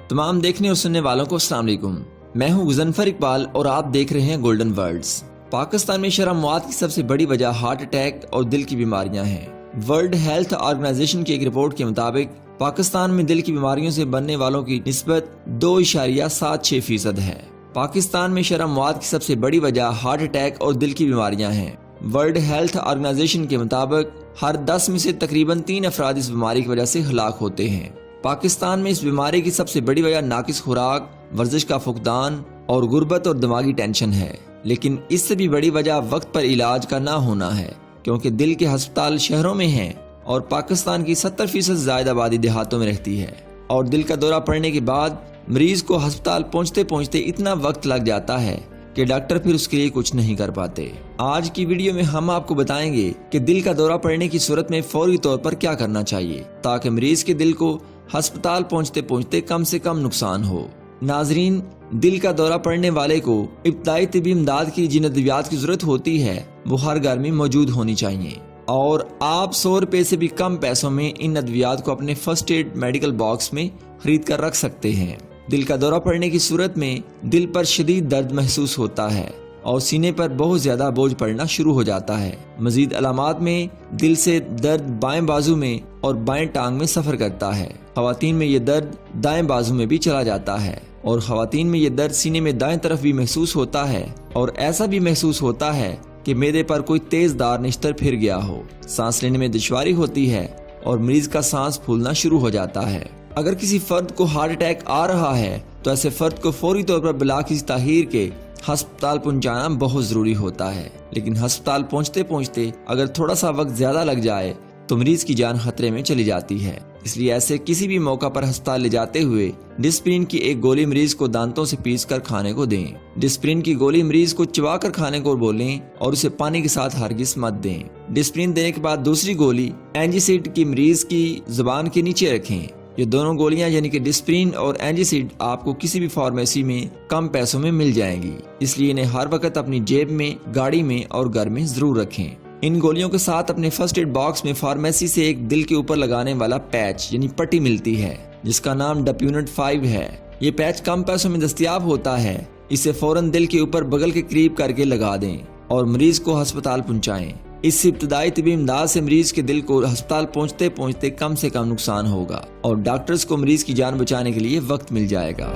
تمام دیکھنے اور سننے والوں کو السلام علیکم۔ میں ہوں غضنفر اقبال اور آپ دیکھ رہے ہیں گولڈن ورلڈز۔ پاکستان میں شرح مواد کی سب سے بڑی وجہ ہارٹ اٹیک اور دل کی بیماریاں ہیں۔ ورلڈ ہیلتھ آرگنائزیشن کی ایک رپورٹ کے مطابق پاکستان میں دل کی بیماریوں سے مرنے والوں کی نسبت 2.76% ہے۔ پاکستان میں شرح مواد کی سب سے بڑی وجہ ہارٹ اٹیک اور دل کی بیماریاں ہیں۔ ورلڈ ہیلتھ آرگنائزیشن کے مطابق ہر 10 میں سے تقریباً 3 افراد اس بیماری کی وجہ سے ہلاک ہوتے ہیں۔ پاکستان میں اس بیماری کی سب سے بڑی وجہ ناقص خوراک، ورزش کا فقدان اور غربت اور دماغی ٹینشن ہے، لیکن اس سے بھی بڑی وجہ وقت پر علاج کا نہ ہونا ہے، کیونکہ دل کے ہسپتال شہروں میں ہیں اور پاکستان کی 70% زائد آبادی دیہاتوں میں رہتی ہے، اور دل کا دورہ پڑنے کے بعد مریض کو ہسپتال پہنچتے پہنچتے اتنا وقت لگ جاتا ہے کہ ڈاکٹر پھر اس کے لیے کچھ نہیں کر پاتے۔ آج کی ویڈیو میں ہم آپ کو بتائیں گے کہ دل کا دورہ پڑنے کی صورت میں فوری طور پر کیا کرنا چاہیے تاکہ مریض کے دل کو ہسپتال پہنچتے پہنچتے کم سے کم نقصان ہو۔ ناظرین، دل کا دورہ پڑنے والے کو ابتدائی طبی امداد کی جن ادویات کی ضرورت ہوتی ہے وہ ہر گھر میں موجود ہونی چاہیے، اور آپ 100 روپے سے بھی کم پیسوں میں ان ادویات کو اپنے فرسٹ ایڈ میڈیکل باکس میں خرید کر رکھ سکتے ہیں۔ دل کا دورہ پڑنے کی صورت میں دل پر شدید درد محسوس ہوتا ہے اور سینے پر بہت زیادہ بوجھ پڑنا شروع ہو جاتا ہے۔ مزید علامات میں دل سے درد بائیں بازو میں اور بائیں ٹانگ میں سفر کرتا ہے۔ خواتین میں یہ درد دائیں بازو میں بھی چلا جاتا ہے، اور خواتین میں یہ درد سینے میں دائیں طرف بھی محسوس ہوتا ہے، اور ایسا بھی محسوس ہوتا ہے کہ معدے پر کوئی تیز دار نشتر پھر گیا ہو۔ سانس لینے میں دشواری ہوتی ہے اور مریض کا سانس پھولنا شروع ہو جاتا ہے۔ اگر کسی فرد کو ہارٹ اٹیک آ رہا ہے تو ایسے فرد کو فوری طور پر بلا کسی تاخیر کے ہسپتال پہنچانا بہت ضروری ہوتا ہے، لیکن ہسپتال پہنچتے پہنچتے اگر تھوڑا سا وقت زیادہ لگ جائے تو مریض کی جان خطرے میں چلی جاتی ہے۔ اس لیے ایسے کسی بھی موقع پر ہسپتال لے جاتے ہوئے ڈسپرین کی ایک گولی مریض کو دانتوں سے پیس کر کھانے کو دیں۔ ڈسپرین کی گولی مریض کو چبا کر کھانے کو بولیں اور اسے پانی کے ساتھ ہرگز مت دیں۔ ڈسپرین دینے کے بعد دوسری گولی اینجیسیڈ کی مریض کی زبان کے نیچے رکھیں۔ یہ دونوں گولیاں یعنی کہ ڈسپرین اور اینجیسیڈ آپ کو کسی بھی فارمیسی میں کم پیسوں میں مل جائیں گی، اس لیے انہیں ہر وقت اپنی جیب میں، گاڑی میں اور گھر میں ضرور رکھیں۔ ان گولیوں کے ساتھ اپنے فرسٹ ایڈ باکس میں فارمیسی سے ایک دل کے اوپر لگانے والا پیچ یعنی پٹی ملتی ہے جس کا نام ڈپیونٹ 5 ہے۔ یہ پیچ کم پیسوں میں دستیاب ہوتا ہے، اسے فوراً دل کے اوپر بغل کے قریب کر کے لگا دیں اور مریض کو ہسپتال پہنچائیں۔ اس سے ابتدائی طبی امداد سے مریض کے دل کو ہسپتال پہنچتے پہنچتے کم سے کم نقصان ہوگا اور ڈاکٹرز کو مریض کی جان بچانے کے لیے وقت مل جائے گا۔